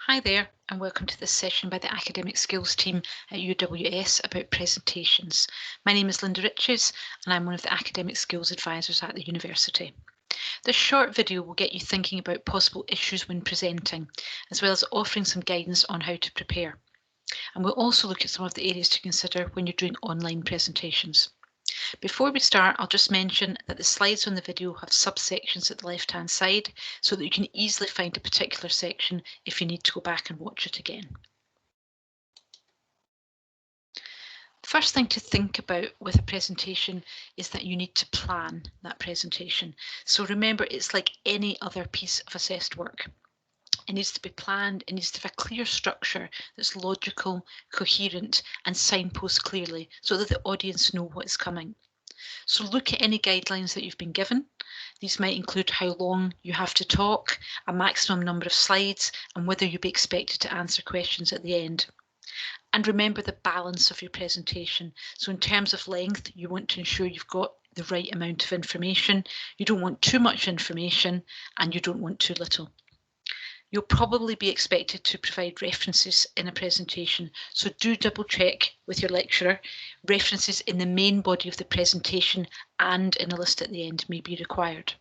Hi there, and welcome to this session by the Academic Skills Team at UWS about presentations. My name is Linda Riches, and I'm one of the Academic Skills Advisors at the university. This short video will get you thinking about possible issues when presenting, as well as offering some guidance on how to prepare. And we'll also look at some of the areas to consider when you're doing online presentations. Before we start, I'll just mention that the slides on the video have subsections at the left-hand side so that you can easily find a particular section if you need to go back and watch it again. The first thing to think about with a presentation is that you need to plan that presentation. So remember, it's like any other piece of assessed work. It needs to be planned, it needs to have a clear structure that's logical, coherent, and signpost clearly so that the audience know what is coming. So look at any guidelines that you've been given. These might include how long you have to talk, a maximum number of slides, and whether you'll be expected to answer questions at the end. And remember the balance of your presentation. So in terms of length, you want to ensure you've got the right amount of information. You don't want too much information, and you don't want too little. You'll probably be expected to provide references in a presentation, so do double check with your lecturer. References in the main body of the presentation and in a list at the end may be required.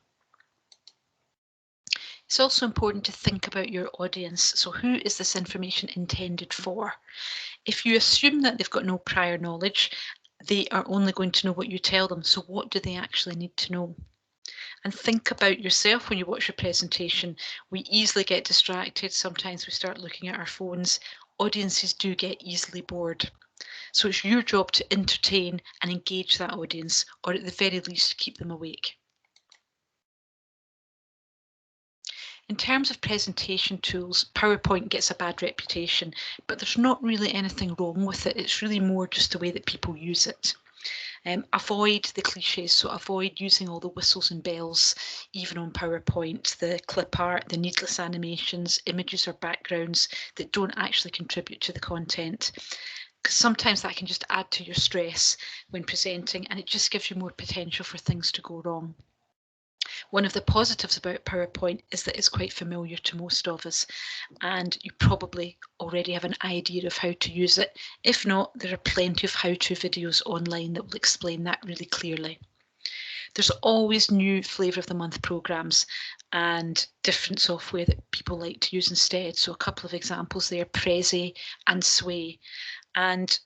It's also important to think about your audience. So who is this information intended for? If you assume that they've got no prior knowledge, they are only going to know what you tell them. So what do they actually need to know? And think about yourself when you watch your presentation. We easily get distracted. Sometimes we start looking at our phones. Audiences do get easily bored. So it's your job to entertain and engage that audience, or at the very least, keep them awake. In terms of presentation tools, PowerPoint gets a bad reputation, but there's not really anything wrong with it. It's really more just the way that people use it. Avoid the cliches, so avoid using all the whistles and bells, even on PowerPoint, the clip art, the needless animations, images or backgrounds that don't actually contribute to the content. Because sometimes that can just add to your stress when presenting, and it just gives you more potential for things to go wrong. One of the positives about PowerPoint is that it's quite familiar to most of us, and you probably already have an idea of how to use it. If not, there are plenty of how-to videos online that will explain that really clearly. There's always new flavour of the month programmes and different software that people like to use instead. So a couple of examples there, Prezi and Sway. And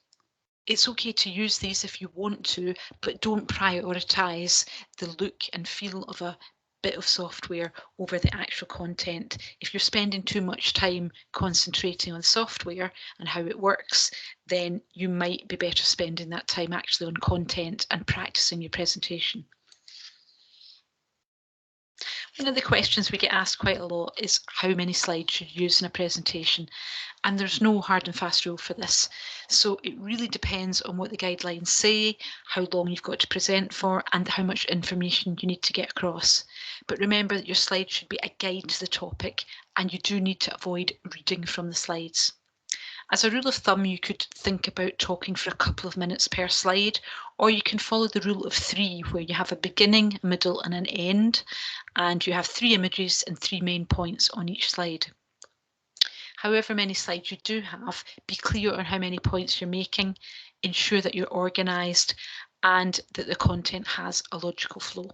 it's okay to use these if you want to, but don't prioritise the look and feel of a bit of software over the actual content. If you're spending too much time concentrating on software and how it works, then you might be better spending that time actually on content and practicing your presentation. One of the questions we get asked quite a lot is how many slides should you use in a presentation? And there's no hard and fast rule for this. So it really depends on what the guidelines say, how long you've got to present for, and how much information you need to get across. But remember that your slides should be a guide to the topic, and you do need to avoid reading from the slides. As a rule of thumb, you could think about talking for a couple of minutes per slide, or you can follow the rule of 3, where you have a beginning, middle, and an end, and you have 3 images and 3 main points on each slide. However many slides you do have, be clear on how many points you're making, ensure that you're organised, and that the content has a logical flow.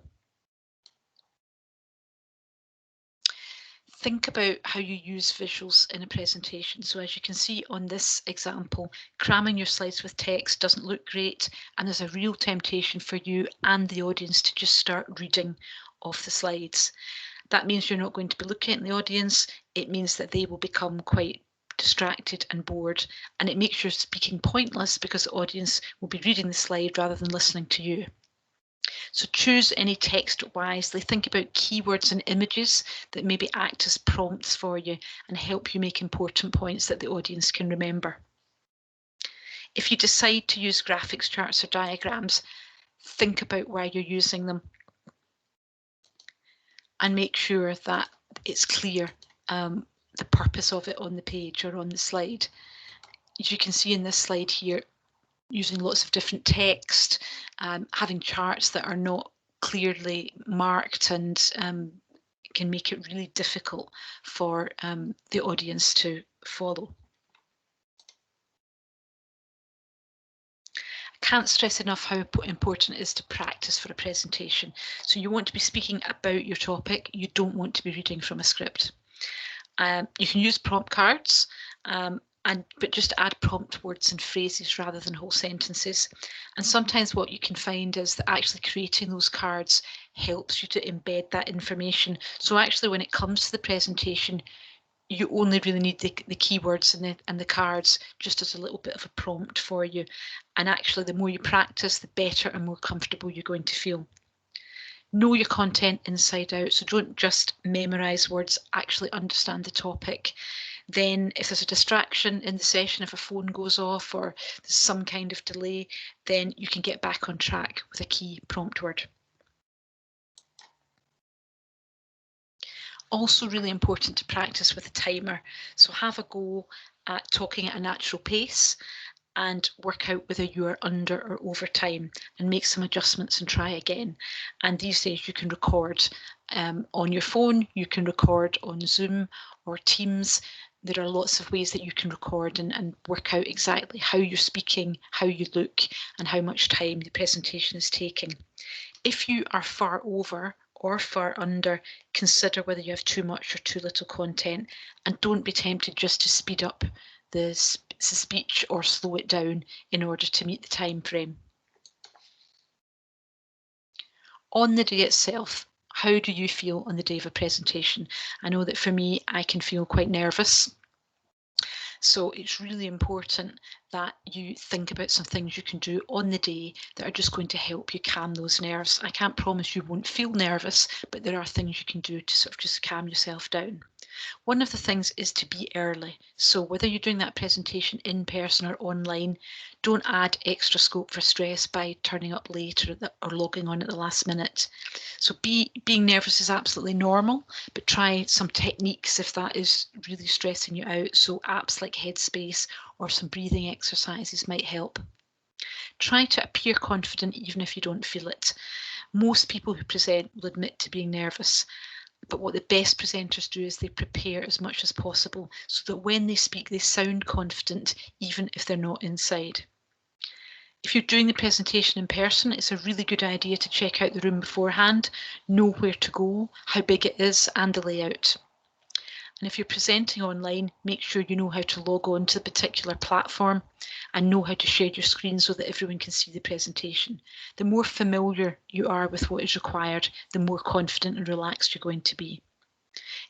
Think about how you use visuals in a presentation. So as you can see on this example, cramming your slides with text doesn't look great, and there's a real temptation for you and the audience to just start reading off the slides. That means you're not going to be looking at the audience. It means that they will become quite distracted and bored, and it makes your speaking pointless because the audience will be reading the slide rather than listening to you. So choose any text wisely. Think about keywords and images that maybe act as prompts for you and help you make important points that the audience can remember. If you decide to use graphics, charts or diagrams, think about where you're using them and make sure that it's clear the purpose of it on the page or on the slide. As you can see in this slide here, using lots of different text, having charts that are not clearly marked and can make it really difficult for the audience to follow. Can't stress enough how important it is to practice for a presentation. So you want to be speaking about your topic. You don't want to be reading from a script. You can use prompt cards, but just add prompt words and phrases rather than whole sentences. And sometimes what you can find is that actually creating those cards helps you to embed that information. So actually when it comes to the presentation, you only really need the keywords and the cards just as a little bit of a prompt for you. And actually, the more you practice, the better and more comfortable you're going to feel. Know your content inside out, so don't just memorise words, actually understand the topic. Then if there's a distraction in the session, if a phone goes off or there's some kind of delay, then you can get back on track with a key prompt word. Also really important to practice with a timer. So have a go at talking at a natural pace and work out whether you are under or over time and make some adjustments and try again. And these days you can record on your phone, you can record on Zoom or Teams. There are lots of ways that you can record and work out exactly how you're speaking, how you look, and how much time the presentation is taking. If you are far over or far under, consider whether you have too much or too little content, and don't be tempted just to speed up the speech or slow it down in order to meet the time frame. On the day itself, how do you feel on the day of a presentation? I know that for me, I can feel quite nervous. So it's really important that you think about some things you can do on the day that are just going to help you calm those nerves. I can't promise you won't feel nervous, but there are things you can do to sort of just calm yourself down. One of the things is to be early. So whether you're doing that presentation in person or online, don't add extra scope for stress by turning up late or logging on at the last minute. So being nervous is absolutely normal, but try some techniques if that is really stressing you out. So apps like Headspace or some breathing exercises might help. Try to appear confident even if you don't feel it. Most people who present will admit to being nervous. But what the best presenters do is they prepare as much as possible so that when they speak, they sound confident, even if they're not inside. If you're doing the presentation in person, it's a really good idea to check out the room beforehand, know where to go, how big it is, and the layout. And if you're presenting online, make sure you know how to log on to the particular platform and know how to share your screen so that everyone can see the presentation. The more familiar you are with what is required, the more confident and relaxed you're going to be.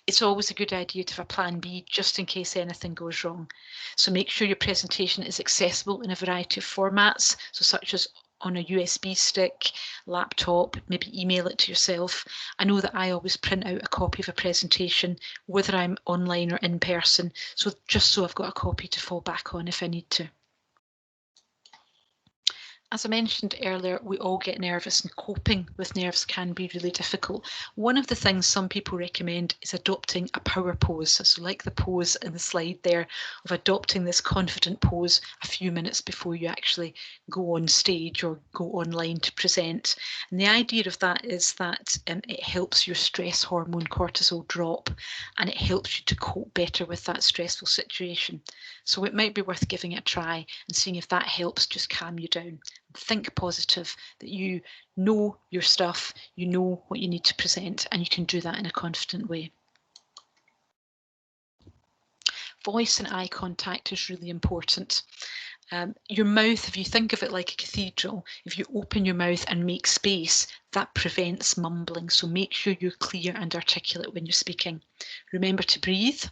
It's always a good idea to have a plan B just in case anything goes wrong. So make sure your presentation is accessible in a variety of formats, so such as on a USB stick, laptop, maybe email it to yourself. I know that I always print out a copy of a presentation, whether I'm online or in person, so just so I've got a copy to fall back on if I need to. As I mentioned earlier, we all get nervous and coping with nerves can be really difficult. One of the things some people recommend is adopting a power pose. So like the pose in the slide there of adopting this confident pose a few minutes before you actually go on stage or go online to present. And the idea of that is that it helps your stress hormone cortisol drop and it helps you to cope better with that stressful situation. So it might be worth giving it a try and seeing if that helps just calm you down. Think positive, that you know your stuff, you know what you need to present, and you can do that in a confident way. Voice and eye contact is really important. Your mouth, if you think of it like a cathedral, if you open your mouth and make space, that prevents mumbling. So make sure you're clear and articulate when you're speaking. Remember to breathe.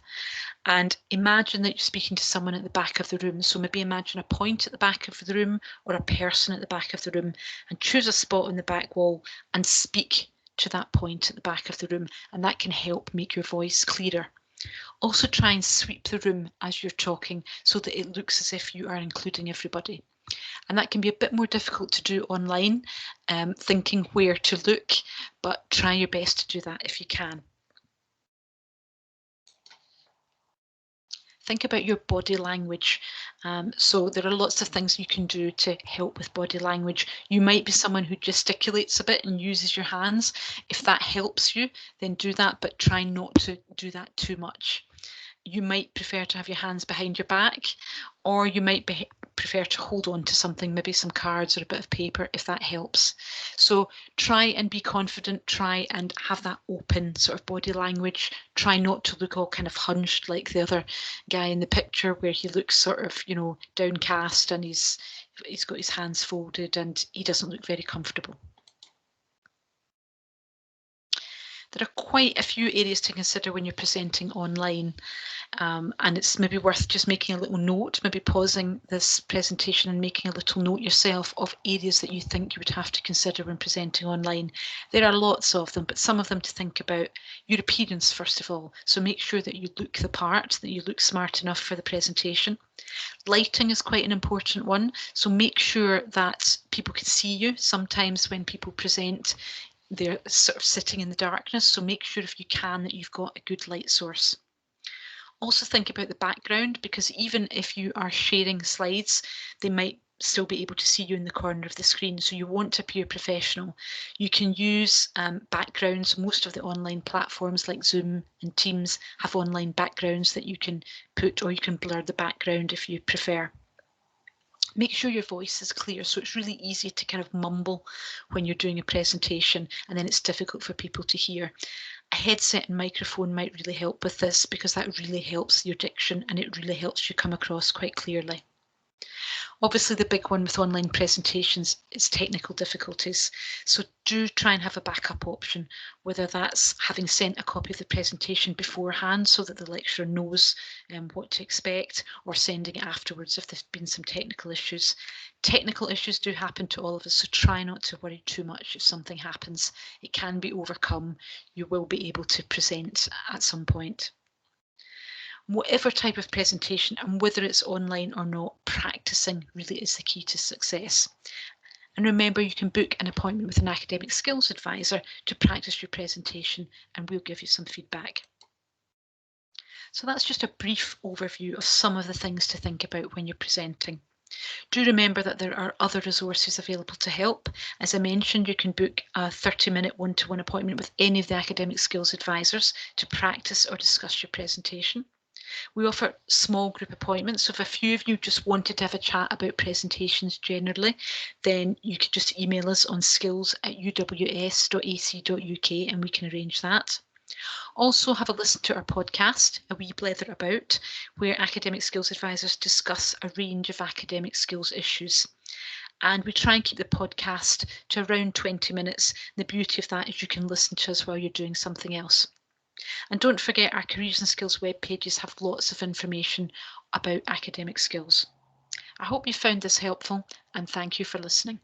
And imagine that you're speaking to someone at the back of the room. So maybe imagine a point at the back of the room or a person at the back of the room and choose a spot on the back wall and speak to that point at the back of the room. And that can help make your voice clearer. Also try and sweep the room as you're talking so that it looks as if you are including everybody. And that can be a bit more difficult to do online, thinking where to look, but try your best to do that if you can. Think about your body language. So there are lots of things you can do to help with body language. You might be someone who gesticulates a bit and uses your hands. If that helps you, then do that, but try not to do that too much. you might prefer to have your hands behind your back, or you might prefer to hold on to something, maybe some cards or a bit of paper, if that helps. So try and be confident, try and have that open sort of body language. Try not to look all kind of hunched like the other guy in the picture, where he looks sort of, downcast, and he's got his hands folded and he doesn't look very comfortable. There are quite a few areas to consider when you're presenting online, and it's maybe worth just making a little note, maybe pausing this presentation and making a little note yourself of areas that you think you would have to consider when presenting online. There are lots of them, but some of them to think about. Your appearance, first of all, so make sure that you look the part, that you look smart enough for the presentation. Lighting is quite an important one, so make sure that people can see you. Sometimes when people present, they're sort of sitting in the darkness, so make sure if you can that you've got a good light source. Also think about the background, because even if you are sharing slides, they might still be able to see you in the corner of the screen, so you want to appear professional. You can use backgrounds. Most of the online platforms like Zoom and Teams have online backgrounds that you can put, or you can blur the background if you prefer. Make sure your voice is clear, so it's really easy to kind of mumble when you're doing a presentation, and then it's difficult for people to hear. A headset and microphone might really help with this, because that really helps your diction and it really helps you come across quite clearly. Obviously, the big one with online presentations is technical difficulties. So do try and have a backup option, whether that's having sent a copy of the presentation beforehand so that the lecturer knows what to expect, or sending it afterwards if there's been some technical issues. Technical issues do happen to all of us, so try not to worry too much if something happens. It can be overcome. You will be able to present at some point. Whatever type of presentation, and whether it's online or not, practicing really is the key to success. And remember, you can book an appointment with an academic skills advisor to practice your presentation, and we'll give you some feedback. So that's just a brief overview of some of the things to think about when you're presenting. Do remember that there are other resources available to help. As I mentioned, you can book a 30-minute one-to-one appointment with any of the academic skills advisors to practice or discuss your presentation. We offer small group appointments, so if a few of you just wanted to have a chat about presentations generally, then you could just email us on skills@uws.ac.uk and we can arrange that. Also, have a listen to our podcast, A Wee Blether About, where academic skills advisors discuss a range of academic skills issues. And we try and keep the podcast to around 20 minutes. The beauty of that is you can listen to us while you're doing something else. And don't forget, our Careers and Skills web pages have lots of information about academic skills. I hope you found this helpful, and thank you for listening.